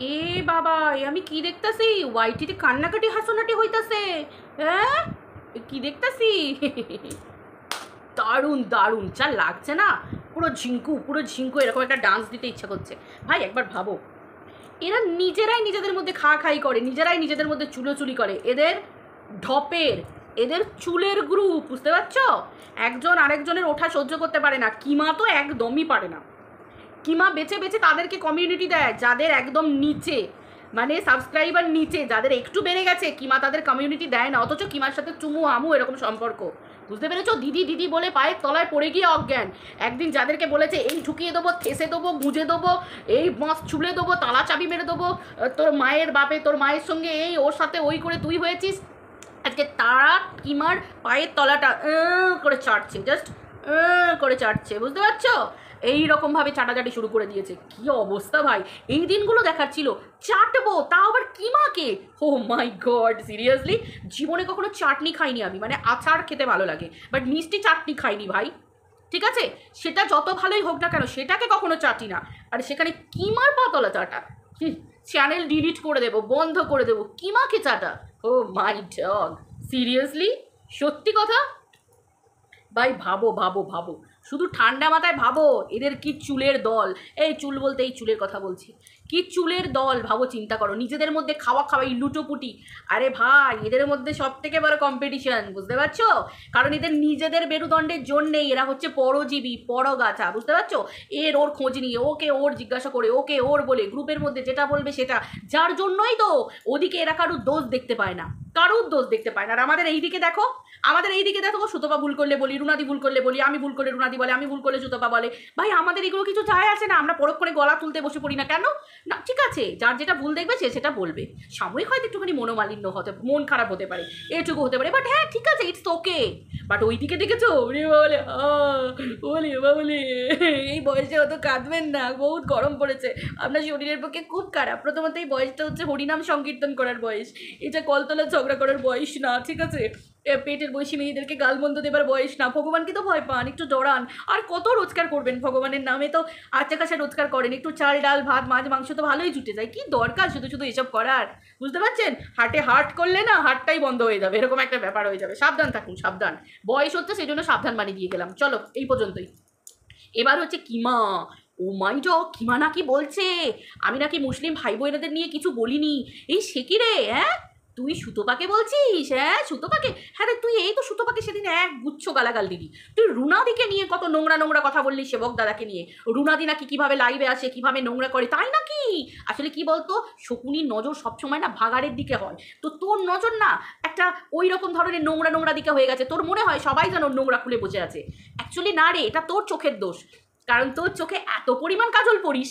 এ বাবা, এ আমি কি দেখতাছি? ওয়াইটিতে কান্নাকাটি হাসনাটি হইতাছে। হ্যাঁ, কি দেখতাছি? দারুণ দারুণ, যা লাগছে না, পুরো ঝিঙ্কু পুরো ঝিঙ্কু, এরকম একটা ডান্স দিতে ইচ্ছা করছে। ভাই একবার ভাবো, এরা নিজেরাই নিজেদের মধ্যে খাই করে, নিজেরাই নিজেদের মধ্যে চুলোচুলি করে। এদের ঢপের, এদের চুলের গ্রুপ, বুঝতে পারছো? একজন আরেকজনের ওঠা সহ্য করতে পারে না। কিমা তো একদমই পারে না। কিমা বেছে বেছে তাদেরকে কমিউনিটি দেয় যাদের একদম নিচে, মানে সাবস্ক্রাইবার নিচে, যাদের একটু বেড়ে গেছে, কিমা তাদের কমিউনিটি দেয় না। অথচ কিমার সাথে চুমু আমু এরকম সম্পর্ক, বুঝতে পেরেছো? দিদি দিদি বলে পায়ের তলায় পড়ে গিয়ে অজ্ঞান। একদিন যাদেরকে বলেছে এই ঢুকিয়ে দেবো, ঠেসে দেবো, গুঁজে দেবো, এই মাছ ছুলে দেবো, তালা চাবি মেরে দেবো, তোর মায়ের বাপে তোর মায়ের সঙ্গে এই ওর সাথে ওই করে তুই হয়েছিস, আজকে তারা কিমার পায়ের তলাটা করে চাটছে, জাস্ট করে চাটছে, বুঝতে পারছো? এই রকমভাবে চাটাচাটি শুরু করে দিয়েছে। কি অবস্থা ভাই! এই দিনগুলো দেখার ছিল। চাটবো, তাও আবার কিমাকে! ও মাই গড, সিরিয়াসলি জীবনে কখনো চাটনি খাইনি আমি, মানে আচার খেতে ভালো লাগে, বাট মিষ্টি চাটনি খাইনি ভাই। ঠিক আছে, সেটা যত ভালোই হোক না কেন, সেটাকে কখনো চাটি না। আর সেখানে কিমার পাতলা চাটা, চ্যানেল ডিলিট করে দেবো, বন্ধ করে দেবো, কিমাকে চাটা! ও মাই ডগ, সিরিয়াসলি সত্যি কথা ভাই। ভাবো ভাবো ভাবো, শুধু ঠান্ডা মাথায় ভাবো, এদের কি চুলের দল। এই চুল বলতে এই চুলের কথা বলছি, কি চুলের দল ভাবো, চিন্তা করো। নিজেদের মধ্যে খাওয়া খাওয়াই লুটোপুটি। আরে ভাই, এদের মধ্যে সব থেকে বড় কম্পিটিশন, বুঝতে পারছো? কারণ এদের নিজেদের মেরুদণ্ডের জন্যেই এরা হচ্ছে পরজীবী, পরগাছা, বুঝতে পারছো? এর ওর খোঁজ নিয়ে, ওকে ওর জিজ্ঞাসা করে, ওকে ওর বলে, গ্রুপের মধ্যে যেটা বলবে সেটা, যার জন্যই তো ওদিকে এরা কারুর দোষ দেখতে পায় না, কারুর দোষ দেখতে পায় না। আর আমাদের এইদিকে দেখো, আমাদের এইদিকে দেখো, সুতপা ভুল করলে বলি, রুনাদি ভুল করলে বলি, আমি ভুল করলে রুনাদি বলে, আমি ভুল করলে সুতপা বলে। ভাই আমাদের এগুলো কিছু যায় আসে না, আমরা পরক্ষণে গলা তুলতে বসে পড়ি না কেন? না ঠিক আছে, যার যেটা ভুল দেখবে সে সেটা বলবে, সাময়িক হয়তো একটুখানি মনোমালিন্য হতে, মন খারাপ হতে পারে, এটুকু হতে পারে, বাট হ্যাঁ ঠিক আছে, ইটস ওকে। বাট ওইদিকে দেখেছো, বলে বলে বলে এই বয়সে অত কাঁদবেন না, বহুত গরম পড়েছে, আপনার শরীরের পক্ষে খুব খারাপ। প্রথমত এই বয়সটা হচ্ছে হরিনাম সংকীর্তন করার বয়স, এটা কলতলা ঝগড়া করার বয়স না, ঠিক আছে? পেটের বয়সী মেয়েদেরকে গালমন্দ দেবার বয়স না। ভগবানকে তো ভয় পান, একটু ডরান। আর কত রোজগার করবেন ভগবানের নামে? তো আচ্ছা কাছে রোজগার করেন, একটু চাল ডাল ভাত মাছ মাংস তো ভালোই জুটে যায়, কি দরকার শুধু শুধু এসব করার? বুঝতে পারছেন? হাটে হাট করলে না হাটটাই বন্ধ হয়ে যাবে, এরকম একটা ব্যাপার হয়ে যাবে। সাবধান থাকুন, সাবধান। বয়স হচ্ছে সেই জন্য সাবধান বানিয়ে দিয়ে গেলাম। চলো এই পর্যন্তই। এবার হচ্ছে কিমা। ও মাই ডগ, কিমা নাকি বলছে আমি নাকি মুসলিম ভাই বোনেদের নিয়ে কিছু বলিনি। এই সে কি রে? হ্যাঁ, তুই সুতপাকে বলছিস? হ্যাঁ সুতপাকে, হ্যাঁ রে, তুই এই তো সুতপাকে সেদিন এক গুচ্ছ গালাগাল দিলি। তুই রুনাদিকে নিয়ে কত নোংরা নোংরা কথা বললি, সেবক দাদাকে নিয়ে। রুনাদি নাকি কিভাবে লাইভে আসে, কিভাবে নোংরা করে, তাই নাকি? আসলে কি বলতো, শকুনির নজর সবসময় না ভাগাড়ের দিকে হয়, তো তোর নজর না একটা ওই রকম ধরনের নোংরা নোংরা দিকে হয়ে গেছে। তোর মনে হয় সবাই যেন নোংরা খুলে বসে আছে। অ্যাকচুয়ালি না রে, এটা তোর চোখের দোষ। কারণ তোর চোখে এত পরিমাণ কাজল পরিস,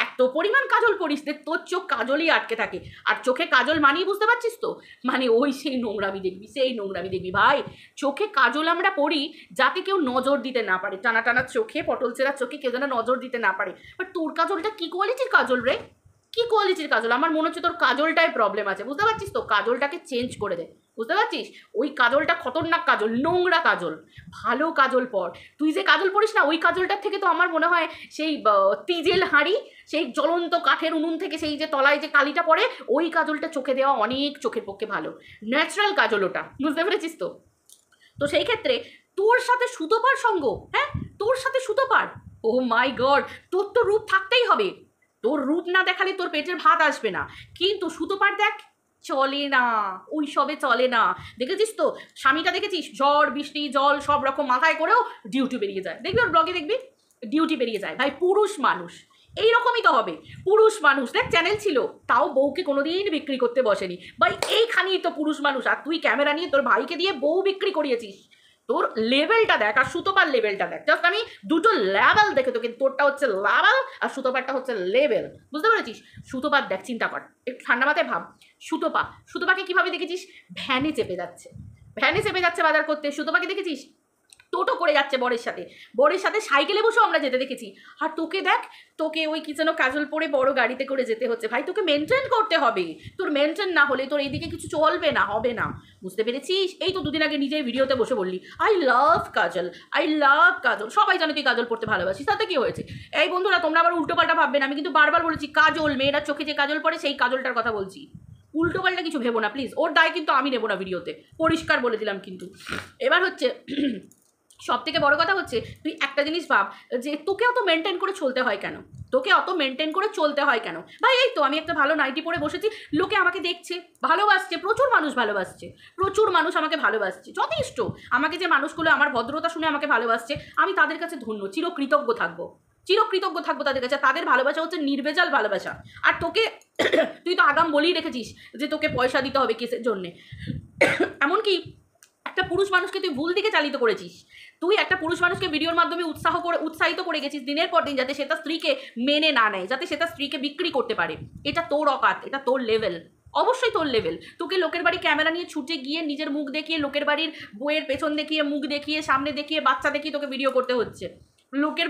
এত পরিমাণ কাজল পরিস যে তোর চোখ কাজলই আটকে থাকে। আর চোখে কাজল মানিয়ে, বুঝতে পারছিস তো, মানে ওই সেই নোংরামি দেখবি, সেই নোংরামি দেখবি। ভাই চোখে কাজল আমরা পরি যাতে কেউ নজর দিতে না পারে, টানা টানা চোখে, পটল চেরা চোখে কেউ যেন নজর দিতে না পারে। বাট তোর কাজলটা কি কোয়ালিটির কাজল রে? কি কোয়ালিটির কাজল? আমার মনে হচ্ছে তোর কাজলটাই প্রবলেম আছে, বুঝতে পারছিস তো? কাজলটাকে চেঞ্জ করে দে, বুঝতে পারছিস? ওই কাজলটা খতরনাক কাজল, নোংরা কাজল। ভালো কাজল পর। তুই যে কাজল পরিস না, ওই কাজলটার থেকে তো আমার মনে হয় সেই তিজেল হাঁড়ি, সেই জ্বলন্ত কাঠের উনুন থেকে সেই যে তলায় যে কালিটা পড়ে, ওই কাজলটা চোখে দেওয়া অনেক চোখের পক্ষে ভালো। ন্যাচারাল কাজল ওটা, বুঝতে পেরেছিস তো? তো সেই ক্ষেত্রে তোর সাথে সুতোপার সঙ্গ, হ্যাঁ, তোর সাথে সুতোপার, ও মাই গড, তোর তো রূপ থাকতেই হবে। তোর রূপ না দেখালে তোর পেটের ভাত আসবে না। কিন্তু সুতোপার দেখ, চলে না, ওই সবে চলে না। দেখেছিস তো স্বামীটা, দেখেছিস ঝড় বৃষ্টি জল সব রকম মাথায় করেও ডিউটি বেরিয়ে যায়, দেখবি ওর ব্লগে দেখবি ডিউটি বেরিয়ে যায়। ভাই পুরুষ মানুষ এইরকমই তো হবে, পুরুষ মানুষ। দেখ চ্যানেল ছিল, তাও বউকে কোনোদিন বিক্রি করতে বসেনি ভাই, এইখানেই তো পুরুষ মানুষ। আর তুই ক্যামেরা নিয়ে তোর ভাইকে দিয়ে বউ বিক্রি করিয়েছিস। তোর লেভেলটা দেখ আর সুতোপার লেভেলটা দেখ, জাস্ট আমি দুটো লেভেল দেখে তোকে, তোরটা হচ্ছে লেভেল আর সুতোপারটা হচ্ছে লেভেল, বুঝতে পেরেছিস? সুতোপার দেখ, চিন্তা কর, একটু ঠান্ডা মাথায় ভাব। সুতোপাকে কিভাবে দেখেছিস? ভ্যানে চেপে যাচ্ছে, ভ্যানে চেপে যাচ্ছে বাজার করতে। সুতোপাকে দেখেছিস টোটো করে যাচ্ছে বরের সাথে সাইকেলে বসেও আমরা যেতে দেখেছি। আর তোকে দেখ, তোকে ওই কি যেন কাজল পরে বড় গাড়িতে করে যেতে হচ্ছে। ভাই তোকে মেনটেন করতে হবে, তোর মেনটেন না হলে তোর এইদিকে কিছু চলবে না, হবে না, বুঝতে পেরেছিস? এই তো দুদিন আগে নিজেই ভিডিওতে বসে বললি I love Kajal, I love কাজল। সবাই জানে তুই কাজল পড়তে ভালোবাসিস, তাতে কি হয়েছে? এই বন্ধুরা তোমরা আবার উল্টোপাল্টা ভাববে না, আমি কিন্তু বারবার বলেছি কাজল, মেয়েরা চোখে যে কাজল পড়ে সেই কাজলটার কথা বলছি, উল্টোপাল্টা কিছু ভেবো না প্লিজ। ওর দায় কিন্তু আমি নেবো না ভিডিওতে, পরিষ্কার বলে দিলাম। কিন্তু এবার হচ্ছে সব থেকে বড় কথা হচ্ছে তুই একটা জিনিস ভাব যে তোকে অত মেনটেন করে চলতে হয় কেন? তোকে অত মেনটেন করে চলতে হয় কেন? ভাই এই তো আমি একটা ভালো নাইটি পরে বসেছি, লোকে আমাকে দেখছে, ভালোবাসছে, প্রচুর মানুষ ভালোবাসছে, প্রচুর মানুষ আমাকে ভালোবাসছে, যথেষ্ট। আমাকে যে মানুষগুলো আমার ভদ্রতা শুনে আমাকে ভালোবাসছে, আমি তাদের কাছে ধন্য, চিরকৃতজ্ঞ থাকবো, চিরকৃতজ্ঞ থাকবো তাদের কাছে। তাদের ভালোবাসা হচ্ছে নির্ভেজাল ভালোবাসা। আর তোকে তুই তো আগাম বলেই রেখেছিস যে তোকে পয়সা দিতে হবে কেসের জন্যে। এমনকি একটা পুরুষ মানুষকে তুই ভুল দিকে চালিত করেছিস। তুই একটা পুরুষ মানুষকে ভিডিওর মাধ্যমে উৎসাহিত করে গেছিস দিনের পর দিন, যাতে সে তার স্ত্রীকে মেনে না নেয়, যাতে সে তার স্ত্রীকে বিক্রি করতে পারে। এটা তোর অকাত, এটা তোর লেভেল, অবশ্যই তোর লেভেল। তোকে লোকের বাড়ি ক্যামেরা নিয়ে ছুটে গিয়ে নিজের মুখ দেখিয়ে, লোকের বাড়ির বইয়ের পেছন দেখিয়ে, মুখ দেখিয়ে, সামনে দেখিয়ে, বাচ্চা দেখিয়ে তোকে ভিডিও করতে হচ্ছে। লোকের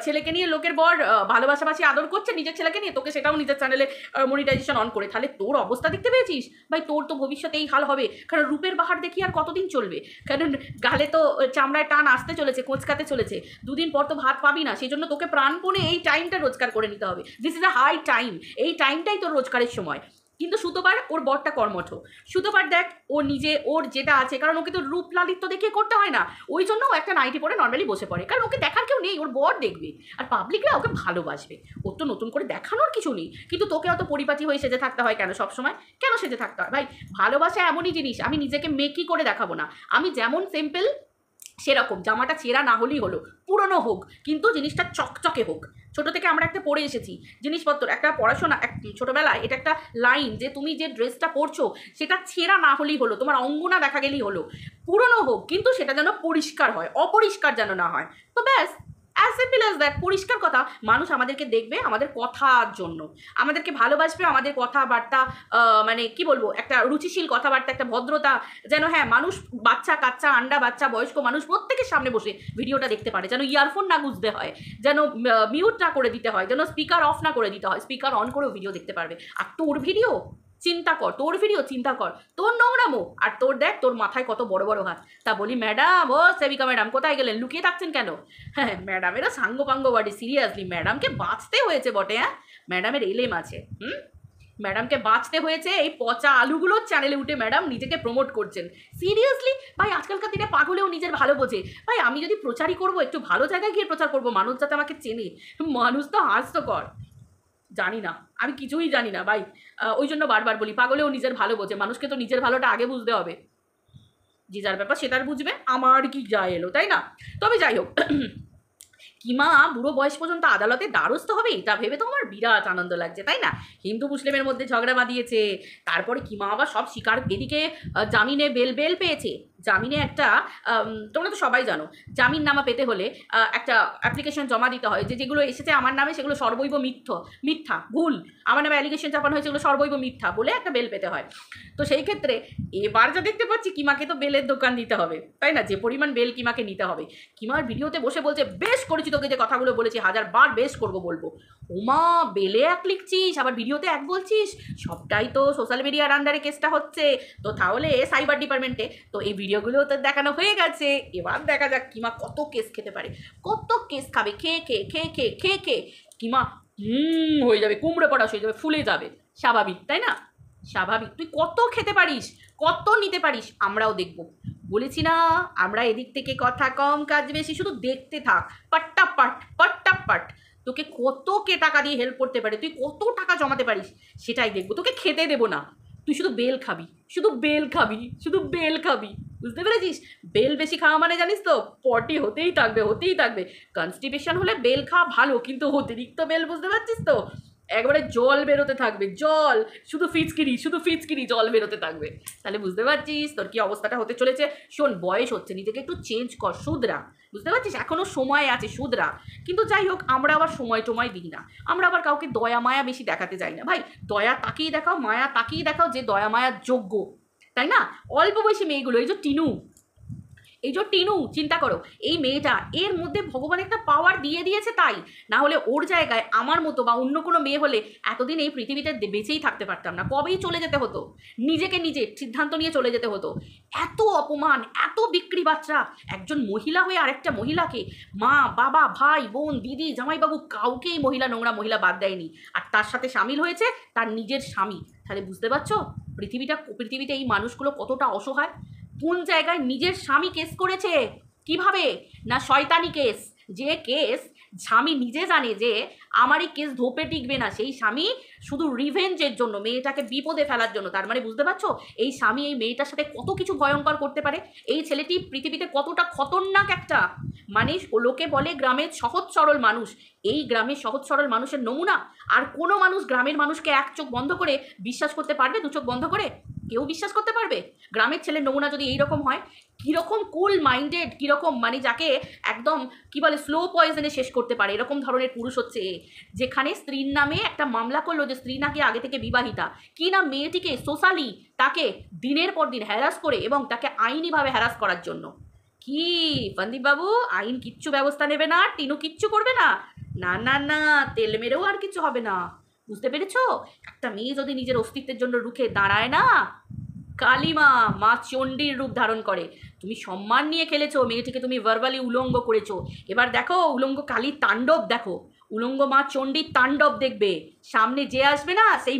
ছেলেকে নিয়ে লোকের বর ভালোবাসাবাসি আদর করছে নিজের ছেলেকে নিয়ে, তোকে সেটাও নিজের চ্যানেলে মনিটাইজেশন অন করে। তাহলে তোর অবস্থা দেখতে পেয়েছিস? ভাই তোর তো ভবিষ্যতে এই হাল হবে, কারণ রূপের বাহার দেখি আর কতদিন চলবে? কারণ গালে তো চামড়ায় টান আসতে চলেছে, কোঁচকাতে চলেছে, দুদিন পর তো ভাত পাবি না। সেই জন্য তোকে প্রাণপণে এই টাইমটা রোজগার করে নিতে হবে। This is a high time, এই টাইমটাই তোর রোজগারের সময়। কিন্তু সুতোবার ওর বরটা কর্মঠ, সুতোবার দেখ ও নিজে ওর যেটা আছে, কারণ ওকে তো রূপ লালিত্য দেখিয়ে করতে হয় না, ওই জন্য ও একটা নাইটি পরে নর্মালি বসে পড়ে, কারণ ওকে দেখার কেউ নেই, ওর বর দেখবে আর পাবলিকরা ওকে ভালোবাসবে। ওর তো নতুন করে দেখানোর কিছু নেই। কিন্তু তোকে অত পরিপাটি হয়ে সেজে থাকতে হয় কেন? সবসময় কেন সেজে থাকতে হয়? ভাই ভালোবাসা এমনই জিনিস, আমি নিজেকে মেকি করে দেখাবো না, আমি যেমন সিম্পল সেরকম। জামাটা ছেঁড়া না হলেই হলো, পুরনো হোক কিন্তু জিনিসটা চকচকে হোক। ছোটো থেকে আমরা একটা পড়ে এসেছি জিনিসপত্র, একটা পড়াশোনা, ছোটোবেলায় এটা একটা লাইন যে তুমি যে ড্রেসটা পরছো সেটা ছেঁড়া না হলেই হলো, তোমার অঙ্গনা দেখা গেলেই হলো, পুরনো হোক কিন্তু সেটা যেন পরিষ্কার হয়, অপরিষ্কার যেন না হয়। তো ব্যাস, অ্যাজ সিম্পল অ্যাজ দ্যাট। পরিষ্কার কথা, মানুষ আমাদেরকে দেখবে আমাদের কথার জন্য, আমাদেরকে ভালোবাসবে আমাদের কথাবার্তা, মানে কি বলবো, একটা রুচিশীল কথাবার্তা, একটা ভদ্রতা, যেন হ্যাঁ মানুষ, বাচ্চা কাচ্চা, আন্ডা বাচ্চা, বয়স্ক মানুষ প্রত্যেকের সামনে বসে ভিডিওটা দেখতে পারে, যেন ইয়ারফোন না গুঁজতে হয়, যেন মিউট না করে দিতে হয়, যেন স্পিকার অফ না করে দিতে হয়, স্পিকার অন করেও ভিডিও দেখতে পারবে। আর তোর ভিডিও চিন্তা কর, তোর ভিডিও চিন্তা কর, তোর নোংরামো, আর তোর দেখ তোর মাথায় কত বড় বড় হাত। তা বলি ম্যাডাম, ও সেবিকা ম্যাডাম কোথায় গেলেন? লুকিয়ে থাকছেন কেন? হ্যাঁ ম্যাডামেরও সাঙ্গপাঙ্গ বাড়ি, সিরিয়াসলি ম্যাডামকে বাঁচতে হয়েছে বটে। হ্যাঁ ম্যাডামের এলেম আছে, ম্যাডামকে বাঁচতে হয়েছে। এই পচা আলুগুলোর চ্যানেলে উঠে ম্যাডাম নিজেকে প্রমোট করছেন। সিরিয়াসলি ভাই, আজকালকার দিনে পাগলেও নিজের ভালো বোঝে। ভাই আমি যদি প্রচারই করবো, একটু ভালো জায়গায় গিয়ে প্রচার করবো, মানুষ যাতে আমাকে চেনে। মানুষ তো হাস্যকর, জানি না, আমি কিছুই জানি না ভাই। ওই জন্য বারবার বলি, পাগলেও নিজের ভালো বোঝে। মানুষকে তো নিজের ভালোটা আগে বুঝতে হবে, যে যার ব্যাপার সে তার বুঝবে, আমার কি যায় এলো, তাই না? তবে যাই হোক, কিমা বুড়ো বয়স পর্যন্ত আদালতে দ্বারস্থ হবে এটা ভেবে তো আমার বিরাট আনন্দ লাগছে, তাই না? হিন্দু মুসলিমের মধ্যে ঝগড়া বাঁধিয়েছে, তারপরে কিমা আবার সব স্বীকার, এদিকে জামিনে বেল পেয়েছে। জামিনে একটা, তোমরা তো সবাই জানো, জামিন নামা পেতে হলে একটা অ্যাপ্লিকেশন জমা দিতে হয়, যেগুলো এসেছে আমার নামে সেগুলো সর্বৈব মিথ্যা, ভুল, আমার নামে অ্যালিগেশন চাপানো হয়েছে সেগুলো সর্বৈব মিথ্যা বলে একটা বেল পেতে হয়। তো সেই ক্ষেত্রে এবার যা দেখতে পাচ্ছি, কিমাকে তো বেলের দোকান দিতে হবে, তাই না? যে পরিমাণ বেল কিমাকে নিতে হবে। কিমার ভিডিওতে বসে বলছে, বেশ করেছি, তোকে যে কথাগুলো বলেছি 1000বার বেশ করবো বলবো। ওমা, বেলে এক লিখছিস, আবার ভিডিওতে এক বলছিস, সবটাই তো সোশ্যাল মিডিয়ার আন্ডারে কেসটা হচ্ছে, তো তাহলে সাইবার ডিপার্টমেন্টে। তো এই ভিডিওগুলো তো দেখানো হয়ে গেছে, এবার দেখা যাক কিমা কত কেস খেতে পারে, কত কেস খাবে, খেয়ে কিমা হয়ে যাবে, কুমড়ে পড়াশ হয়ে যাবে, ফুলে যাবে। স্বাভাবিক, তাই না? স্বাভাবিক। তুই কত খেতে পারিস, কত নিতে পারিস, আমরাও দেখব। বলেছি না, আমরা এদিক থেকে কথা কম কাজ বেশি, শুধু দেখতে থাক, পাট্টাপাট। তোকে কত কে টাকা দিয়ে হেল্প করতে পারে, তুই কত টাকা জমাতে পারিস সেটাই দেখবো। তোকে খেতে দেবো না, তুই শুধু বেল খাবি, শুধু বেল খাবি, বুঝতে পেরেছিস? বেল বেশি খাওয়া মানে জানিস তো, পটি হতেই থাকবে। কনস্টিপেশন হলে বেল খাওয়া ভালো, কিন্তু অতিরিক্ত বেল, বুঝতে পারছিস তো, একবারে জল বেরোতে থাকবে, জল, শুধু ফিচকিরি জল বেরোতে থাকবে। তাহলে বুঝতে পারছিস তোর কি অবস্থাটা হতে চলেছে। শোন, বয়স হচ্ছে, নিজেকে একটু চেঞ্জ কর, শুধরা, বুঝতে পারছিস? এখনও সময় আছে, শুধরা। কিন্তু যাই হোক, আমরা আবার সময় দিই না, আমরা আবার কাউকে দয়া মায়া বেশি দেখাতে যাই না। ভাই দয়া তাকেই দেখাও, মায়া তাকেই দেখাও যে দয়া মায়ার যোগ্য, তাই না? অল্প বয়সী মেয়েগুলো, এই যে টিনু, এই যে টিনু, চিন্তা করো, এই মেয়েটা, এর মধ্যে ভগবান একটা পাওয়ার দিয়ে দিয়েছে, তাই না হলে ওর জায়গায় আমার মতো বা অন্য কোনো মেয়ে হলে এতদিন এই পৃথিবীতে বেঁচেই থাকতে পারতাম না, কবেই চলে যেতে হতো, নিজেকে নিজে সিদ্ধান্ত নিয়ে চলে যেতে হতো। এত অপমান, এত বিক্রি বাচ্চা, একজন মহিলা হয়ে আরেকটা মহিলাকে, মা বাবা ভাই বোন দিদি জামাইবাবু কাউকেই মহিলা, নোংরা মহিলা বাদ দেয়নি, আর তার সাথে সামিল হয়েছে তার নিজের স্বামী। তাহলে বুঝতে পারছো পৃথিবীতে এই মানুষগুলো কতটা অসহায়। কোন জায়গায় নিজের স্বামী কেস করেছে, কিভাবে না শয়তানি কেস, যে কেস স্বামী নিজে জানে যে আমার এই কেস ধোপে টিকবে না, সেই স্বামী শুধু রিভেঞ্জের জন্য, মেয়েটাকে বিপদে ফেলার জন্য। তার মানে বুঝতে পারছো এই স্বামী এই মেয়েটার সাথে কত কিছু ভয়ঙ্কর করতে পারে। এই ছেলেটি পৃথিবীতে কতটা খতরনাক একটা মানে, লোকে বলে গ্রামের সহজ সরল মানুষ, এই গ্রামের সহজ সরল মানুষের নমুনা। আর কোনো মানুষ গ্রামের মানুষকে এক চোখ বন্ধ করে বিশ্বাস করতে পারবে? দু চোখ বন্ধ করে কেউ বিশ্বাস করতে পারবে? গ্রামের ছেলের নমুনা যদি এইরকম হয়, কীরকম কুল মাইন্ডেড, কীরকম মানে যাকে একদম কি বলে স্লো পয়জনে শেষ করতে পারে, এরকম ধরনের পুরুষ হচ্ছে। যেখানে স্ত্রীর নামে একটা মামলা করলো যে স্ত্রী নাকি আগে থেকে বিবাহিতা, কি না মেয়েটিকে সোশ্যালি তাকে দিনের পর দিন হ্যারাস করে এবং তাকে আইনিভাবে হ্যারাস করার জন্য। কি ফন্দীপ বাবু, আইন কিচ্ছু ব্যবস্থা নেবে না? টিনু কিচ্ছু করবে না? না না না, তেল মেরেও আর কিছু হবে না। বুঝতে পেরেছো? একটা মেয়ে যদি নিজের অস্তিত্বের জন্য রুখে দাঁড়ায় না, কালিমা মা চণ্ডীর রূপ ধারণ করে। তুমি সম্মান নিয়ে খেলেছো, মেয়েটিকে তুমি ভার্বালি উলঙ্গ করেছো, এবার দেখো উলঙ্গ কালীর তাণ্ডব, দেখো উলঙ্গ মা চণ্ডীর তাণ্ডব দেখবে। সামনে যে আসবে না সেই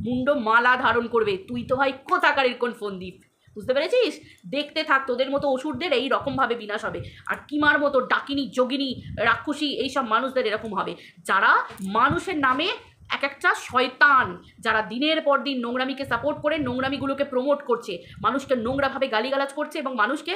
মুন্ড মালা ধারণ করবে। তুই তো ভাই কোথাকারের কোন ফন্দীপ, বুঝতে পেরেছিস? দেখতে থাক, তোদের মতো অসুরদের এই রকমভাবে বিনাশ হবে, আর কিমার মতো ডাকিনী যোগিনী রাক্ষসী এইসব মানুষদের এরকম হবে, যারা মানুষের নামে এক একটা শয়তান, যারা দিনের পর দিন নোংরামিকে সাপোর্ট করে নোংরামিগুলোকে প্রমোট করছে, মানুষকে নোংরাভাবে গালিগালাজ করছে এবং মানুষকে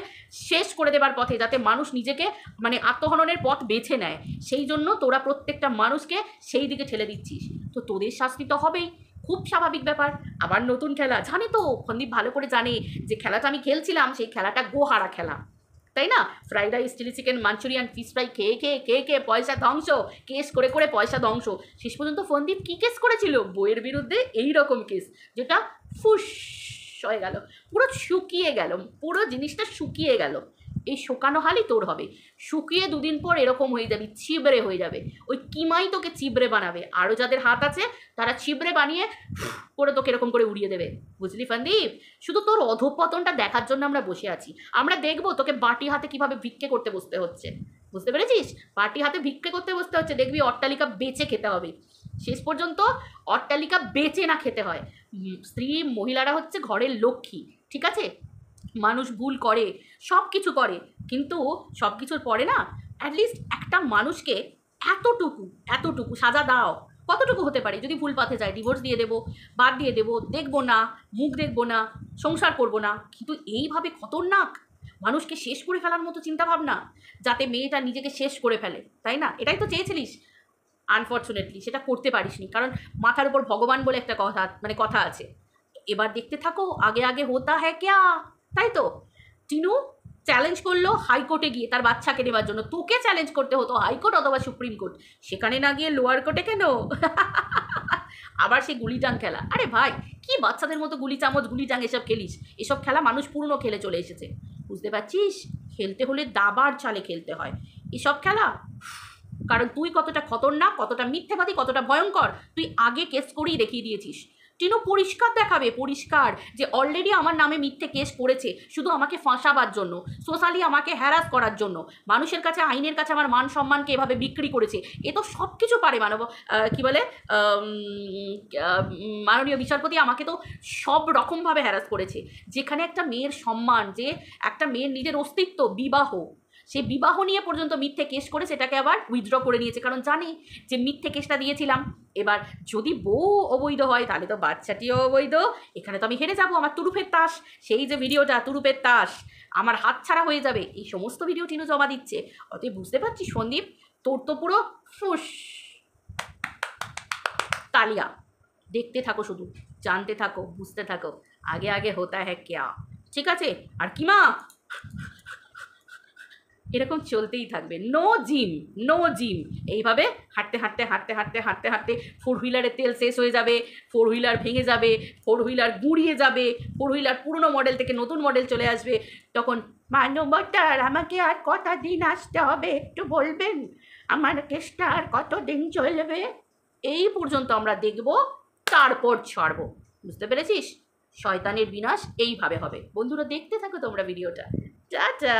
শেষ করে দেবার পথে, যাতে মানুষ নিজেকে মানে আত্মহননের পথ বেছে নেয়। সেই জন্য তোরা প্রত্যেকটা মানুষকে সেই দিকে ঠেলে দিচ্ছিস, তো তোদের শাস্তি তো হবেই, খুব স্বাভাবিক ব্যাপার। আবার নতুন খেলা, জানে তো ফন্দীপ ভালো করে জানে যে খেলাটা আমি খেলছিলাম সেই খেলাটা গোহারা খেলা, তাই না? Fried rice, chilli chicken, Manchurian, fish fry খেয়ে খেয়ে পয়সা ধ্বংস, কেস করে পয়সা ধ্বংস। শেষ পর্যন্ত ফন্দীপ কী কেস করেছিল? বইয়ের বিরুদ্ধে এই রকম কেস, যেটা ফুস হয়ে গেল, পুরো শুকিয়ে গেল, পুরো জিনিসটা শুকিয়ে গেল। এই শোকানো হালই তোর হবে, শুকিয়ে দুদিন পর এরকম হয়ে যাবি, চিবড়ে হয়ে যাবে। ওই কিমাই তোকে চিবড়ে বানাবে, আরও যাদের হাত আছে তারা চিবড়ে বানিয়ে করে তোকে এরকম করে উড়িয়ে দেবে, বুঝলি ফন্দীপ? শুধু তোর অধঃপতনটা দেখার জন্য আমরা বসে আছি। আমরা দেখবো তোকে বাটি হাতে কিভাবে ভিক্ষে করতে বসতে হচ্ছে, বুঝতে পেরেছিস? বাটি হাতে ভিক্ষে করতে বসতে হচ্ছে, দেখবি অট্টালিকা বেচে খেতে হবে। শেষ পর্যন্ত অট্টালিকা বেচে না খেতে হয়। স্ত্রী মহিলারা হচ্ছে ঘরের লক্ষ্মী, ঠিক আছে? মানুষ ভুল করে, সব কিছু করে, কিন্তু সব কিছুর পরে না অ্যাটলিস্ট একটা মানুষকে এতটুকু সাজা দাও। কতটুকু হতে পারে? যদি ভুল পথে যায় ডিভোর্স দিয়ে দেবো, বাদ দিয়ে দেবো, দেখবো না, মুখ দেখবো না, সংসার করবো না। কিন্তু এইভাবে খতরনাক মানুষকে শেষ করে ফেলার মতো চিন্তাভাবনা, যাতে মেয়েটা নিজেকে শেষ করে ফেলে, তাই না? এটাই তো চেয়েছিলিস। আনফর্চুনেটলি সেটা করতে পারিসনি, কারণ মাথার উপর ভগবান বলে একটা কথা আছে। এবার দেখতে থাকো আগে আগে হোতা হ্যাঁ ক্যা, তাই তো? টিনু চ্যালেঞ্জ করলো হাইকোর্টে গিয়ে তার বাচ্চাকে নেবার জন্য, তোকে চ্যালেঞ্জ করতে হতো হাইকোর্ট অথবা সুপ্রিম কোর্ট, সেখানে না গিয়ে লোয়ার কোর্টে কেন? আবার সেই গুলিটাং খেলা। আরে ভাই, কি বাচ্চাদের মতো গুলি চামচ গুলিটাং এসব খেলিস? এসব খেলা মানুষ পুরনো খেলে চলে এসেছে, বুঝতে পারছিস? খেলতে হলে দাবার চালে খেলতে হয় এসব খেলা। কারণ তুই কতটা খতরনাক, কতটা মিথ্যেবাদী, কতটা ভয়ঙ্কর তুই আগে কেস করেই দেখিয়ে দিয়েছিস। টিনু পরিষ্কার দেখাবে, পরিষ্কার, যে অলরেডি আমার নামে মিথ্যে কেস করেছে শুধু আমাকে ফাঁসাবার জন্য, সোশ্যালি আমাকে হ্যারাস করার জন্য, মানুষের কাছে, আইনের কাছে আমার মান সম্মানকে এভাবে বিক্রি করেছে। এ তো সব কিছু পারে কি বলে মাননীয় বিচারপতি, আমাকে তো সব রকমভাবে হ্যারাস করেছে। যেখানে একটা মেয়ের সম্মান, যে একটা মেয়ের নিজের অস্তিত্ব, বিবাহ, সে বিবাহ নিয়ে পর্যন্ত মিথ্যে কেস করে সেটাকে আবার উইথড্র করে নিয়েছে, কারণ জানি যে মিথ্যে কেসটা দিয়েছিলাম। এবার যদি বউ অবৈধ হয় তাহলে তো বাচ্চাটিও অবৈধ, এখানে তো আমি হেরে যাবো। আমার তুরুপের তাস, সেই যে ভিডিওটা তুরুপের তাস, আমার হাত ছাড়া হয়ে যাবে। এই সমস্ত ভিডিও টিনু জমা দিচ্ছে। অতএব বুঝতে পারছিস সন্দীপ, তোর তো পুরো ফুস তালিয়া। দেখতে থাকো, শুধু জানতে থাকো, বুঝতে থাকো, আগে আগে হোতা হ্যাঁ ক্যা, ঠিক আছে? আর কিমা এরকম চলতেই থাকবে, নো জিম, নো জিম। এইভাবে হাঁটতে হাঁটতে হাঁটতে হাঁটতে হাঁটতে হাঁটতে 4 হুইলারের তেল শেষ হয়ে যাবে, 4 হুইলার ভেঙে যাবে, 4 হুইলার গুঁড়িয়ে যাবে, 4 হুইলার পুরনো মডেল থেকে নতুন মডেল চলে আসবে। তখন মানবতার আমাকে আর কটা দিন আসতে হবে একটু বলবেন, আমার কেসটা আর কত দিন চলবে, এই পর্যন্ত আমরা দেখব, তারপর ছাড়বো। বুঝতে পেরেছিস? শয়তানের বিনাশ এইভাবে হবে। বন্ধুরা দেখতে থাকো তোমরা ভিডিওটা। টাটা।